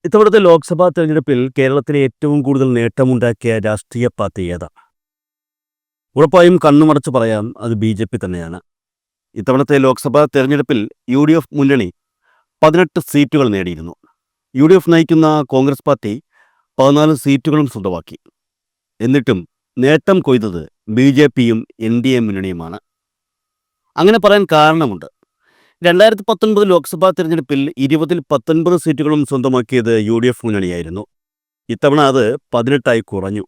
ഇത്തവണത്തെ ലോക്സഭാ തെരഞ്ഞെടുപ്പിൽ കേരളത്തിലെ ഏറ്റവും കൂടുതൽ നേട്ടമുണ്ടാക്കിയ രാഷ്ട്രീയ പാർട്ടി ഏതാണ്? ഉറപ്പായും കണ്ണുമടച്ച് പറയാം, അത് ബി.ജെ.പി തന്നെയാണ്. ഇത്തവണത്തെ ലോക്സഭാ തെരഞ്ഞെടുപ്പിൽ യു.ഡി.എഫ് മുന്നണി 18 സീറ്റുകൾ നേടിയിരുന്നു. യു.ഡി.എഫ് നയിക്കുന്ന കോൺഗ്രസ് പാർട്ടി 14 സീറ്റുകളും സ്വന്തമാക്കി. എന്നിട്ടും നേട്ടം കൊയ്തത് ബി.ജെ.പിയും എൻ.ഡി.എ മുന്നണിയുമാണ്. അങ്ങനെ പറയാൻ കാരണമുണ്ട്. 2019 ലോക്സഭാ തെരഞ്ഞെടുപ്പിൽ 20-ൽ 19 സീറ്റുകളും സ്വന്തമാക്കിയത് യു.ഡി.എഫ് മുന്നണിയായിരുന്നു. ഇത്തവണ അത് 18ആയി കുറഞ്ഞു.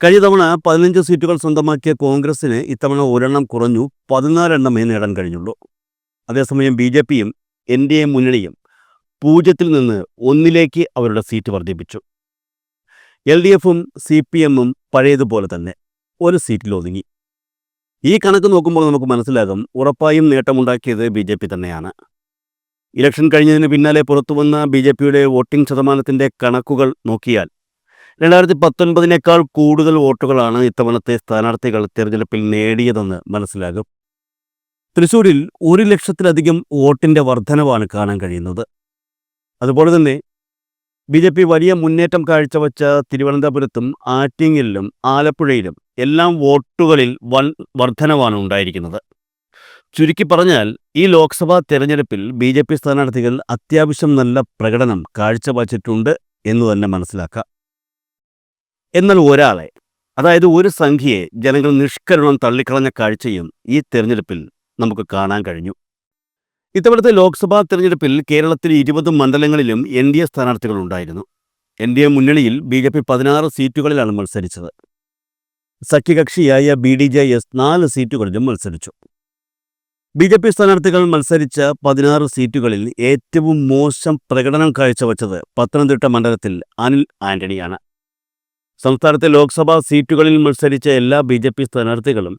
കഴിഞ്ഞ തവണ 15 സീറ്റുകൾ സ്വന്തമാക്കിയ കോൺഗ്രസിന് ഇത്തവണ ഒരെണ്ണം കുറഞ്ഞു 14 എണ്ണമേ നേടാൻ കഴിഞ്ഞുള്ളൂ. അതേസമയം ബി.ജെ.പിയും എൻ.ഡി.എ മുന്നണിയും 0-ൽ നിന്ന് 1-ലേക്ക് അവരുടെ സീറ്റ് വർദ്ധിപ്പിച്ചു. എൽ.ഡി.എഫും സി.പി.എമ്മും പഴയതുപോലെ തന്നെ ഒരു സീറ്റിൽ ഒതുങ്ങി. ഈ കണക്ക് നോക്കുമ്പോൾ നമുക്ക് മനസ്സിലാകും, ഉറപ്പായും നേട്ടമുണ്ടാക്കിയത് ബി.ജെ.പി തന്നെയാണ്. ഇലക്ഷൻ കഴിഞ്ഞതിന് പിന്നാലെ പുറത്തുവന്ന ബി.ജെ.പിയുടെ വോട്ടിംഗ് ശതമാനത്തിൻ്റെ കണക്കുകൾ നോക്കിയാൽ 2019-നേക്കാൾ കൂടുതൽ വോട്ടുകളാണ് ഇത്തവണത്തെ സ്ഥാനാർത്ഥികൾ തെരഞ്ഞെടുപ്പിൽ നേടിയതെന്ന് മനസ്സിലാകും. തൃശ്ശൂരിൽ 1 ലക്ഷത്തിലധികം വോട്ടിൻ്റെ വർധനവാണ് കാണാൻ കഴിയുന്നത്. അതുപോലെ തന്നെ ബി.ജെ.പി വലിയ മുന്നേറ്റം കാഴ്ചവെച്ച തിരുവനന്തപുരത്തും ആറ്റിങ്ങലിലും ആലപ്പുഴയിലും എല്ലാം വോട്ടുകളിൽ വൻ വർധനവാണ് ഉണ്ടായിരിക്കുന്നത്. ചുരുക്കി പറഞ്ഞാൽ ഈ ലോക്സഭാ തെരഞ്ഞെടുപ്പിൽ ബി.ജെ.പി സ്ഥാനാർത്ഥികൾ അത്യാവശ്യം നല്ല പ്രകടനം കാഴ്ചവച്ചിട്ടുണ്ട് എന്ന് തന്നെ മനസ്സിലാക്കാം. എന്നാൽ ഒരാളെ, അതായത് ഒരു സംഖ്യയെ ജനങ്ങൾ നിഷ്കരുണം തള്ളിക്കളഞ്ഞ കാഴ്ചയും ഈ തെരഞ്ഞെടുപ്പിൽ നമുക്ക് കാണാൻ കഴിഞ്ഞു. ഇത്തവണത്തെ ലോക്സഭാ തെരഞ്ഞെടുപ്പിൽ കേരളത്തിൽ 20 മണ്ഡലങ്ങളിലും എൻ.ഡി.എ സ്ഥാനാർത്ഥികളുണ്ടായിരുന്നു. എൻ.ഡി.എ മുന്നണിയിൽ ബി.ജെ.പി 16 സീറ്റുകളിലാണ് മത്സരിച്ചത്. സഖ്യകക്ഷിയായ ബി.ഡി.ജെ.എസ് 4 സീറ്റുകളിലും മത്സരിച്ചു. ബി.ജെ.പി സ്ഥാനാർത്ഥികൾ മത്സരിച്ച 16 സീറ്റുകളിൽ ഏറ്റവും മോശം പ്രകടനം കാഴ്ചവെച്ചത് പത്തനംതിട്ട മണ്ഡലത്തിൽ അനിൽ ആന്റണിയാണ്. സംസ്ഥാനത്തെ ലോക്സഭാ സീറ്റുകളിൽ മത്സരിച്ച എല്ലാ ബി.ജെ.പി സ്ഥാനാർത്ഥികളും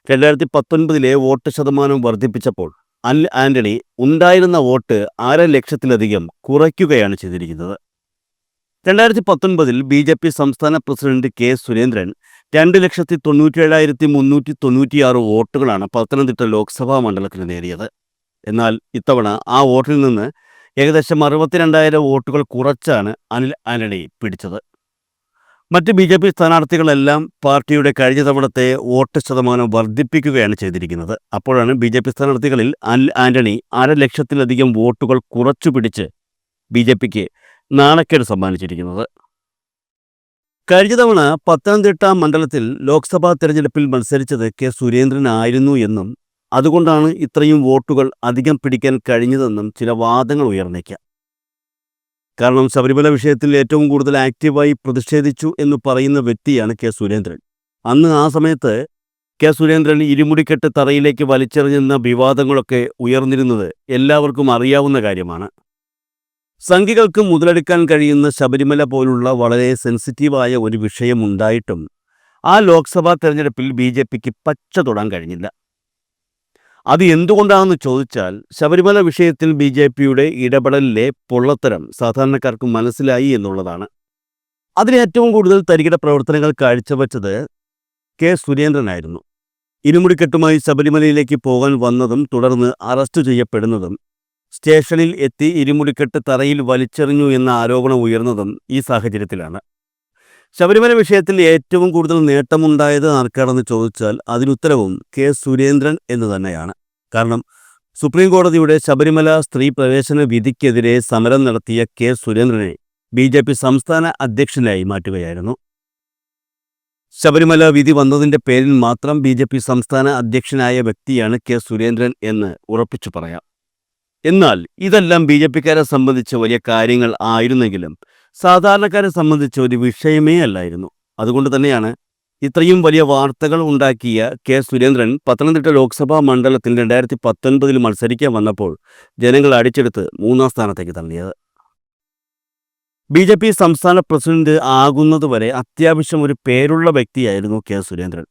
2019-ലെ വോട്ട് ശതമാനം വർദ്ധിപ്പിച്ചപ്പോൾ അനിൽ ആന്റണി ഉണ്ടായിരുന്ന വോട്ട് 1/2 ലക്ഷത്തിലധികം കുറയ്ക്കുകയാണ് ചെയ്തിരിക്കുന്നത്. 2019-ൽ ബി.ജെ.പി സംസ്ഥാന പ്രസിഡന്റ് കെ സുരേന്ദ്രൻ 2,97,396 വോട്ടുകളാണ് പത്തനംതിട്ട ലോക്സഭാ മണ്ഡലത്തിന് നേടിയത്. എന്നാൽ ഇത്തവണ ആ വോട്ടിൽ നിന്ന് ഏകദേശം 62,000 വോട്ടുകൾ കുറച്ചാണ് അനിൽ ആന്റണി പിടിച്ചത്. മറ്റ് ബി.ജെ.പി സ്ഥാനാർത്ഥികളെല്ലാം പാർട്ടിയുടെ കഴിഞ്ഞ തവണത്തെ വോട്ട് ശതമാനം വർദ്ധിപ്പിക്കുകയാണ് ചെയ്തിരിക്കുന്നത്. അപ്പോഴാണ് ബി.ജെ.പി സ്ഥാനാർത്ഥികളിൽ അനിൽ ആന്റണി 1/2 ലക്ഷത്തിലധികം വോട്ടുകൾ കുറച്ചു പിടിച്ച് ബി.ജെ.പിക്ക് നാണക്കേട് സമ്മാനിച്ചിരിക്കുന്നത്. കഴിഞ്ഞ തവണ പത്തനംതിട്ട മണ്ഡലത്തിൽ ലോക്സഭാ തെരഞ്ഞെടുപ്പിൽ മത്സരിച്ചത് കെ സുരേന്ദ്രനായിരുന്നു എന്നും അതുകൊണ്ടാണ് ഇത്രയും വോട്ടുകൾ അധികം പിടിക്കാൻ കഴിഞ്ഞതെന്നും ചില വാദങ്ങൾ ഉയർന്നേക്കാം. കാരണം ശബരിമല വിഷയത്തിൽ ഏറ്റവും കൂടുതൽ ആക്റ്റീവായി പ്രതിഷേധിച്ചു എന്ന് പറയുന്ന വ്യക്തിയാണ് കെ സുരേന്ദ്രൻ. അന്ന് ആ സമയത്ത് കെ സുരേന്ദ്രൻ ഇരുമുടിക്കെട്ട് തറയിലേക്ക് വലിച്ചെറിഞ്ഞെന്ന വിവാദങ്ങളൊക്കെ ഉയർന്നിരുന്നത് എല്ലാവർക്കും അറിയാവുന്ന കാര്യമാണ്. സംഘികൾക്ക് മുതലെടുക്കാൻ കഴിയുന്ന ശബരിമല പോലുള്ള വളരെ സെൻസിറ്റീവായ ഒരു വിഷയമുണ്ടായിട്ടും ആ ലോക്സഭാ തെരഞ്ഞെടുപ്പിൽ ബി.ജെ.പിക്ക് പച്ച തൊടാൻ കഴിഞ്ഞില്ല. അത് എന്തുകൊണ്ടാണെന്ന് ചോദിച്ചാൽ ശബരിമല വിഷയത്തിൽ ബി.ജെ.പിയുടെ ഇടപെടലിലെ പൊള്ളത്തരം സാധാരണക്കാർക്ക് മനസ്സിലായി എന്നുള്ളതാണ്. അതിന് ഏറ്റവും കൂടുതൽ തരികിട പ്രവർത്തനങ്ങൾ കാഴ്ചവെച്ചത് കെ സുരേന്ദ്രനായിരുന്നു. ഇരുമുടിക്കെട്ടുമായി ശബരിമലയിലേക്ക് പോകാൻ വന്നതും തുടർന്ന് അറസ്റ്റ് ചെയ്യപ്പെടുന്നതും സ്റ്റേഷനിൽ എത്തി ഇരുമുടിക്കെട്ട് തറയിൽ വലിച്ചെറിഞ്ഞു എന്ന ആരോപണം ഉയർന്നതും ഈ സാഹചര്യത്തിലാണ്. ശബരിമല വിഷയത്തിൽ ഏറ്റവും കൂടുതൽ നേട്ടമുണ്ടായത് ആർക്കാണെന്ന് ചോദിച്ചാൽ അതിനുത്തരവും കെ സുരേന്ദ്രൻ എന്ന് തന്നെയാണ്. കാരണം സുപ്രീം കോടതിയുടെ ശബരിമല സ്ത്രീ പ്രവേശന വിധിക്കെതിരെ സമരം നടത്തിയ കെ സുരേന്ദ്രനെ ബി.ജെ.പി സംസ്ഥാന അധ്യക്ഷനായി മാറ്റുകയായിരുന്നു. ശബരിമല വിധി വന്നതിൻ്റെ പേരിൽ മാത്രം ബി.ജെ.പി സംസ്ഥാന അധ്യക്ഷനായ വ്യക്തിയാണ് കെ സുരേന്ദ്രൻ എന്ന് ഉറപ്പിച്ചു പറയാം. എന്നാൽ ഇതെല്ലാം ബി.ജെ.പിക്കാരെ സംബന്ധിച്ച് വലിയ കാര്യങ്ങൾ ആയിരുന്നെങ്കിലും സാധാരണക്കാരെ സംബന്ധിച്ച് ഒരു വിഷയമേ അല്ലായിരുന്നു. അതുകൊണ്ട് തന്നെയാണ് ഇത്രയും വലിയ വാർത്തകൾ ഉണ്ടാക്കിയ കെ സുരേന്ദ്രൻ പത്തനംതിട്ട ലോക്സഭാ മണ്ഡലത്തിൽ 2019-ൽ മത്സരിക്കാൻ വന്നപ്പോൾ ജനങ്ങൾ അടിച്ചെടുത്ത് 3-ാം സ്ഥാനത്തേക്ക് തള്ളിയത്. ബി.ജെ.പി സംസ്ഥാന പ്രസിഡന്റ് ആകുന്നതുവരെ അത്യാവശ്യം ഒരു പേരുള്ള വ്യക്തിയായിരുന്നു കെ സുരേന്ദ്രൻ.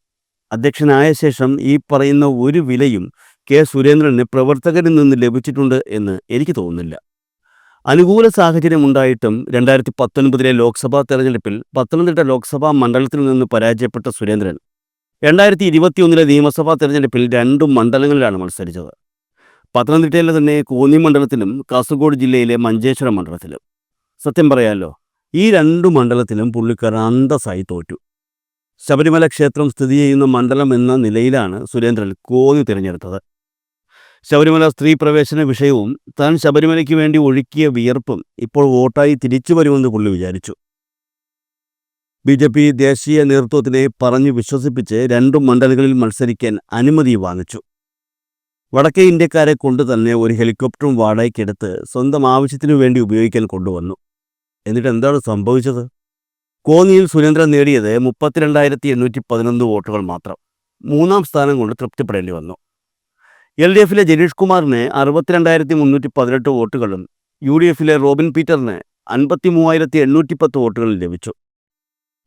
അധ്യക്ഷനായ ശേഷം ഈ പറയുന്ന ഒരു വിലയും കെ സുരേന്ദ്രന് പ്രവർത്തകരിൽ നിന്ന് ലഭിച്ചിട്ടുണ്ട് എന്ന് എനിക്ക് തോന്നുന്നില്ല. അനുകൂല സാഹചര്യമുണ്ടായിട്ടും 2019-ലെ ലോക്സഭാ തെരഞ്ഞെടുപ്പിൽ പത്തനംതിട്ട ലോക്സഭാ മണ്ഡലത്തിൽ നിന്ന് പരാജയപ്പെട്ട സുരേന്ദ്രൻ 2021-ലെ നിയമസഭാ തെരഞ്ഞെടുപ്പിൽ 2 മണ്ഡലങ്ങളിലാണ് മത്സരിച്ചത്. പത്തനംതിട്ടയിലെ തന്നെ കോന്നി മണ്ഡലത്തിലും കാസർഗോഡ് ജില്ലയിലെ മഞ്ചേശ്വരം മണ്ഡലത്തിലും. സത്യം പറയാലോ, ഈ രണ്ടു മണ്ഡലത്തിലും പുള്ളിക്കാരൻ അന്തസ്സായി തോറ്റു. ശബരിമല ക്ഷേത്രം സ്ഥിതി ചെയ്യുന്ന മണ്ഡലം എന്ന നിലയിലാണ് സുരേന്ദ്രൻ കോന്നി തിരഞ്ഞെടുത്തത്. ശബരിമല സ്ത്രീ പ്രവേശന വിഷയവും താൻ ശബരിമലയ്ക്ക് വേണ്ടി ഒഴുക്കിയ വിയർപ്പും ഇപ്പോൾ വോട്ടായി തിരിച്ചു വരുമെന്ന് പുള്ളി വിചാരിച്ചു. BJP ദേശീയ നേതൃത്വത്തിനെ പറഞ്ഞു വിശ്വസിപ്പിച്ച് രണ്ടു മണ്ഡലങ്ങളിൽ മത്സരിക്കാൻ അനുമതി വാങ്ങിച്ചു. വടക്കേ ഇന്ത്യക്കാരെ കൊണ്ട് തന്നെ ഒരു ഹെലികോപ്റ്ററും വാടകയ്ക്കെടുത്ത് സ്വന്തം ആവശ്യത്തിനു വേണ്ടി ഉപയോഗിക്കാൻ കൊണ്ടുവന്നു. എന്നിട്ട് എന്താണ് സംഭവിച്ചത്? കോന്നിയിൽ സുരേന്ദ്രൻ നേടിയത് 32,811 വോട്ടുകൾ മാത്രം. മൂന്നാം സ്ഥാനം കൊണ്ട് തൃപ്തിപ്പെടേണ്ടി വന്നു. LDFിലെ ജനീഷ് കുമാറിന് 62,318 വോട്ടുകളും UDFിലെ റോബിൻ പീറ്ററിന് 53,810 വോട്ടുകളും ലഭിച്ചു.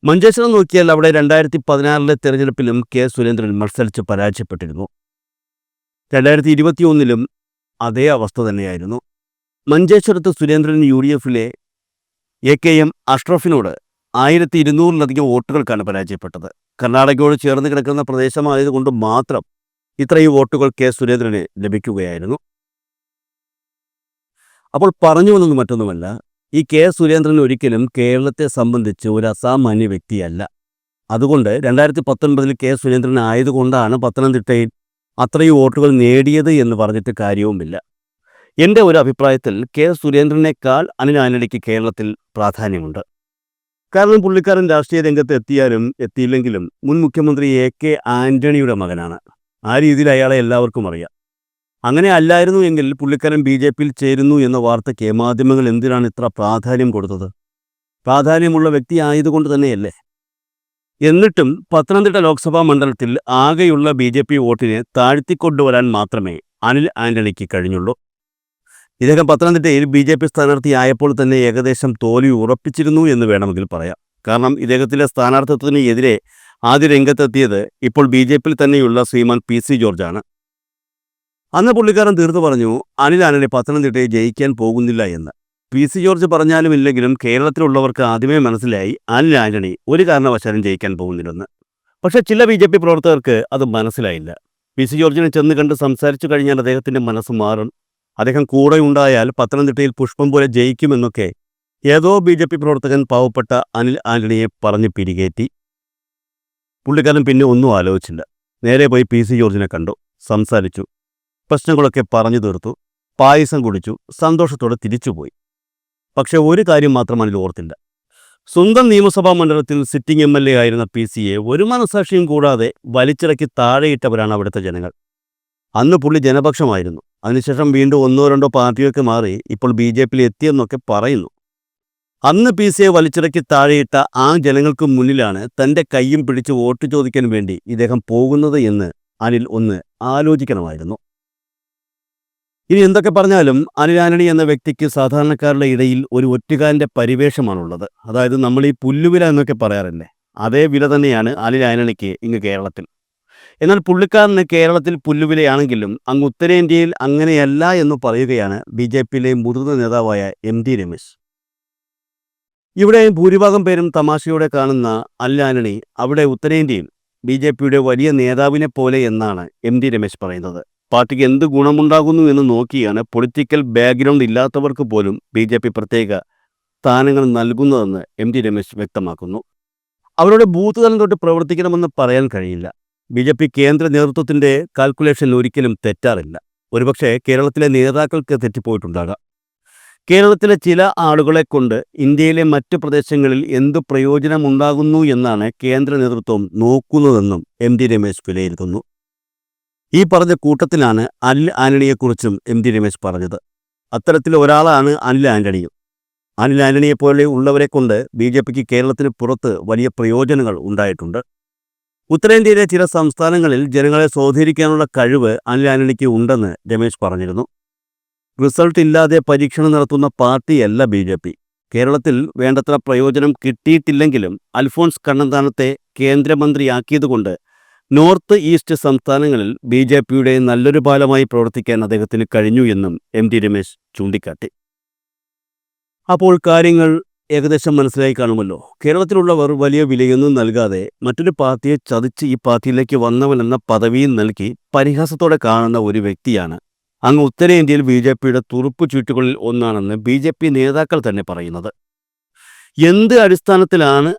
മഞ്ചേശ്വരം നോക്കിയാൽ അവിടെ 2016 തെരഞ്ഞെടുപ്പിലും കെ സുരേന്ദ്രൻ മത്സരിച്ച് പരാജയപ്പെട്ടിരുന്നു. 2021 അതേ അവസ്ഥ തന്നെയായിരുന്നു. മഞ്ചേശ്വരത്ത് സുരേന്ദ്രൻ UDFിലെ AKM അഷ്റഫിനോട് 1200-ലധികം വോട്ടുകൾക്കാണ് പരാജയപ്പെട്ടത്. കർണാടകയോട് ചേർന്ന് കിടക്കുന്ന പ്രദേശമായതുകൊണ്ട് മാത്രം ഇത്രയും വോട്ടുകൾ കെ സുരേന്ദ്രന് ലഭിക്കുകയായിരുന്നു. അപ്പോൾ പറഞ്ഞു വന്നത് മറ്റൊന്നുമല്ല, ഈ കെ സുരേന്ദ്രൻ ഒരിക്കലും കേരളത്തെ സംബന്ധിച്ച് ഒരു അസാമാന്യ വ്യക്തിയല്ല. അതുകൊണ്ട് 2019 കെ സുരേന്ദ്രൻ ആയതുകൊണ്ടാണ് പത്തനംതിട്ടയിൽ അത്രയും വോട്ടുകൾ നേടിയത് എന്ന് പറഞ്ഞിട്ട് കാര്യവുമില്ല. എൻ്റെ ഒരു അഭിപ്രായത്തിൽ കെ സുരേന്ദ്രനേക്കാൾ അനിൽ ആന്റണിക്ക് കേരളത്തിൽ പ്രാധാന്യമുണ്ട്. കാരണം പുള്ളിക്കാരൻ രാഷ്ട്രീയ രംഗത്ത് എത്തിയാലും എത്തിയില്ലെങ്കിലും മുൻ മുഖ്യമന്ത്രി AK ആന്റണിയുടെ മകനാണ്. ആ രീതിയിൽ അയാളെ എല്ലാവർക്കും അറിയാം. അങ്ങനെ അല്ലായിരുന്നു എങ്കിൽ പുള്ളിക്കാരൻ BJPയിൽ ചേരുന്നു എന്ന വാർത്തയ്ക്ക് മാധ്യമങ്ങൾ എന്തിനാണ് ഇത്ര പ്രാധാന്യം കൊടുത്തത്? പ്രാധാന്യമുള്ള വ്യക്തി ആയതുകൊണ്ട് തന്നെയല്ലേ? എന്നിട്ടും പത്തനംതിട്ട ലോക്സഭാ മണ്ഡലത്തിൽ ആകെയുള്ള BJP വോട്ടിനെ താഴ്ത്തിക്കൊണ്ടുവരാൻ മാത്രമേ അനിൽ ആന്റണിക്ക് കഴിഞ്ഞുള്ളൂ. ഇദ്ദേഹം പത്തനംതിട്ടയിൽ BJP സ്ഥാനാർത്ഥിയായപ്പോൾ തന്നെ ഏകദേശം തോൽവി ഉറപ്പിച്ചിരുന്നു എന്ന് വേണമെങ്കിൽ പറയാം. കാരണം ഇദ്ദേഹത്തിൻ്റെ സ്ഥാനാർത്ഥിത്വത്തിന് എതിരെ ആദ്യ രംഗത്തെത്തിയത് ഇപ്പോൾ BJPയിൽ തന്നെയുള്ള ശ്രീമാൻ PC ജോർജാണ്. അന്ന് പുള്ളിക്കാരൻ തീർത്തു പറഞ്ഞു അനിൽ ആന്റണി പത്തനംതിട്ടയിൽ ജയിക്കാൻ പോകുന്നില്ല എന്ന്. PC ജോർജ് പറഞ്ഞാലും ഇല്ലെങ്കിലും കേരളത്തിലുള്ളവർക്ക് ആദ്യമേ മനസ്സിലായി അനിൽ ആന്റണി ഒരു കാരണവശാലും ജയിക്കാൻ പോകുന്നില്ലെന്ന്. പക്ഷേ ചില BJP പ്രവർത്തകർക്ക് അത് മനസ്സിലായില്ല. PC ജോർജിനെ ചെന്ന് കണ്ട് സംസാരിച്ചു കഴിഞ്ഞാൽ അദ്ദേഹത്തിൻ്റെ മനസ്സ് മാറും, അദ്ദേഹം കൂടെ ഉണ്ടായാൽ പത്തനംതിട്ടയിൽ പുഷ്പം പോലെ ജയിക്കുമെന്നൊക്കെ ഏതോ BJP പ്രവർത്തകൻ പാവപ്പെട്ട അനിൽ ആന്റണിയെ പറഞ്ഞ് പിരികേറ്റി. പുള്ളിക്കാരൻ പിന്നെ ഒന്നും ആലോചിച്ചില്ല. നേരെ പോയി PC ജോർജിനെ കണ്ടു, സംസാരിച്ചു, പ്രശ്നങ്ങളൊക്കെ പറഞ്ഞു തീർത്തു, പായസം കുടിച്ചു, സന്തോഷത്തോടെ തിരിച്ചുപോയി. പക്ഷെ ഒരു കാര്യം മാത്രം അനിൽ ഓർത്തില്ല. സ്വന്തം നിയമസഭാ മണ്ഡലത്തിൽ സിറ്റിംഗ് MLA ആയിരുന്ന PCയെ ഒരു മനസാക്ഷിയും കൂടാതെ വലിച്ചിറക്കി താഴെയിട്ടവരാണ് അവിടുത്തെ ജനങ്ങൾ. അന്ന് പുള്ളി ജനപക്ഷമായിരുന്നു. അതിനുശേഷം വീണ്ടും 1-2 പാർട്ടിയൊക്കെ മാറി ഇപ്പോൾ BJPയിൽ എത്തിയെന്നൊക്കെ പറയുന്നു. അന്ന് PCയെ വലിച്ചിറക്കി താഴെയിട്ട ആ ജനങ്ങൾക്ക് മുന്നിലാണ് തൻ്റെ കയ്യും പിടിച്ച് വോട്ട് ചോദിക്കാൻ വേണ്ടി ഇദ്ദേഹം പോകുന്നത് എന്ന് അനിൽ ഒന്ന് ആലോചിക്കണമായിരുന്നു. ഇനി എന്തൊക്കെ പറഞ്ഞാലും അനിൽ ആന്റണി എന്ന വ്യക്തിക്ക് സാധാരണക്കാരുടെ ഇടയിൽ ഒരു ഒറ്റുകാരൻ്റെ പരിവേഷമാണുള്ളത്. അതായത് നമ്മൾ ഈ പുല്ലുവില എന്നൊക്കെ പറയാറില്ലേ, അതേ വില തന്നെയാണ് അനിൽ ആന്റണിക്ക് ഇങ്ങ് കേരളത്തിൽ. എന്നാൽ പുള്ളിക്കാരന് കേരളത്തിൽ പുല്ലുവിലയാണെങ്കിലും അങ്ങ് ഉത്തരേന്ത്യയിൽ അങ്ങനെയല്ല എന്ന് പറയുകയാണ് BJPയിലെ മുതിർന്ന നേതാവായ MD രമേശ്. ഇവിടെ ഭൂരിഭാഗം പേരും തമാശയോടെ കാണുന്ന അനിൽ ആന്റണി അവിടെ ഉത്തരേന്ത്യയിൽ BJPയുടെ വലിയ നേതാവിനെ പോലെ എന്നാണ് MD രമേശ് പറയുന്നത്. പാർട്ടിക്ക് എന്ത് ഗുണമുണ്ടാകുന്നു എന്ന് നോക്കിയാണ് പൊളിറ്റിക്കൽ ബാക്ക്ഗ്രൗണ്ട് ഇല്ലാത്തവർക്ക് പോലും BJP പ്രത്യേക സ്ഥാനങ്ങൾ നൽകുന്നതെന്ന് MD രമേശ് വ്യക്തമാക്കുന്നു. അവരുടെ ബൂത്ത് തലം തൊട്ട് പ്രവർത്തിക്കണമെന്ന് പറയാൻ കഴിയില്ല. BJP കേന്ദ്ര നേതൃത്വത്തിൻ്റെ കാൽക്കുലേഷൻ ഒരിക്കലും തെറ്റാറില്ല. ഒരുപക്ഷെ കേരളത്തിലെ നേതാക്കൾക്ക് തെറ്റിപ്പോയിട്ടുണ്ടാകാം. കേരളത്തിലെ ചില ആളുകളെ കൊണ്ട് ഇന്ത്യയിലെ മറ്റ് പ്രദേശങ്ങളിൽ എന്ത് പ്രയോജനമുണ്ടാകുന്നു എന്നാണ് കേന്ദ്ര നേതൃത്വം നോക്കുന്നതെന്നും MD രമേശ് വിലയിരുത്തുന്നു. ഈ പറഞ്ഞ കൂട്ടത്തിലാണ് അനിൽ ആന്റണിയെക്കുറിച്ചും MD രമേശ് പറഞ്ഞത്. അത്തരത്തിൽ ഒരാളാണ് അനിൽ ആന്റണിയും. അനിൽ ആന്റണിയെപ്പോലെ ഉള്ളവരെ കൊണ്ട് BJPക്ക് കേരളത്തിന് പുറത്ത് വലിയ പ്രയോജനങ്ങൾ ഉണ്ടായിട്ടുണ്ട്. ഉത്തരേന്ത്യയിലെ ചില സംസ്ഥാനങ്ങളിൽ ജനങ്ങളെ സ്വാധീനിക്കാനുള്ള കഴിവ് അനിൽ ആന്റണിക്ക് ഉണ്ടെന്ന് രമേശ് പറഞ്ഞിരുന്നു. റിസൾട്ട് ഇല്ലാതെ പരീക്ഷണം നടത്തുന്ന പാർട്ടിയല്ല BJP. കേരളത്തിൽ വേണ്ടത്ര പ്രയോജനം കിട്ടിയിട്ടില്ലെങ്കിലും അൽഫോൺസ് കണ്ണന്താനത്തെ കേന്ദ്രമന്ത്രിയാക്കിയതുകൊണ്ട് നോർത്ത് ഈസ്റ്റ് സംസ്ഥാനങ്ങളിൽ BJPയുടെ നല്ലൊരു പാലമായി പ്രവർത്തിക്കാൻ അദ്ദേഹത്തിന് കഴിഞ്ഞു എന്നും MD രമേശ് ചൂണ്ടിക്കാട്ടി. അപ്പോൾ കാര്യങ്ങൾ ഏകദേശം മനസ്സിലായി കാണുമല്ലോ. കേരളത്തിലുള്ളവർ വലിയ വിലയൊന്നും നൽകാതെ മറ്റൊരു പാർട്ടിയെ ചതിച്ച് ഈ പാർട്ടിയിലേക്ക് വന്നവനെന്ന പദവിയും നൽകി പരിഹാസത്തോടെ കാണുന്ന ഒരു വ്യക്തിയാണ് അങ്ങ് ഉത്തരേന്ത്യയിൽ BJPയുടെ തുറുപ്പ് ചീട്ടുകളിൽ ഒന്നാണെന്ന് BJP നേതാക്കൾ തന്നെ പറയുന്നത്. എന്ത് അടിസ്ഥാനത്തിലാണ്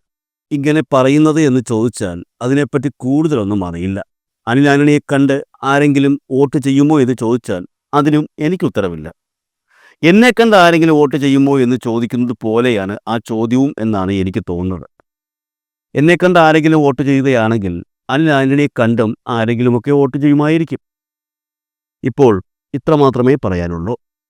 ഇങ്ങനെ പറയുന്നത് എന്ന് ചോദിച്ചാൽ അതിനെപ്പറ്റി കൂടുതലൊന്നും അറിയില്ല. അനിൽ ആന്റണിയെ കണ്ട് ആരെങ്കിലും വോട്ട് ചെയ്യുമോ എന്ന് ചോദിച്ചാൽ അതിനും എനിക്ക് ഉത്തരവില്ല. എന്നെ കണ്ട് ആരെങ്കിലും വോട്ട് ചെയ്യുമോ എന്ന് ചോദിക്കുന്നത് പോലെയാണ് ആ ചോദ്യവും എന്നാണ് എനിക്ക് തോന്നുന്നത്. എന്നെ കണ്ട് ആരെങ്കിലും വോട്ട് ചെയ്യുകയാണെങ്കിൽ അനിൽ ആന്റണിയെ കണ്ടും ആരെങ്കിലുമൊക്കെ വോട്ട് ചെയ്യുമായിരിക്കും. ഇപ്പോൾ ഇത്ര മാത്രമേ പറയാനുള്ളൂ.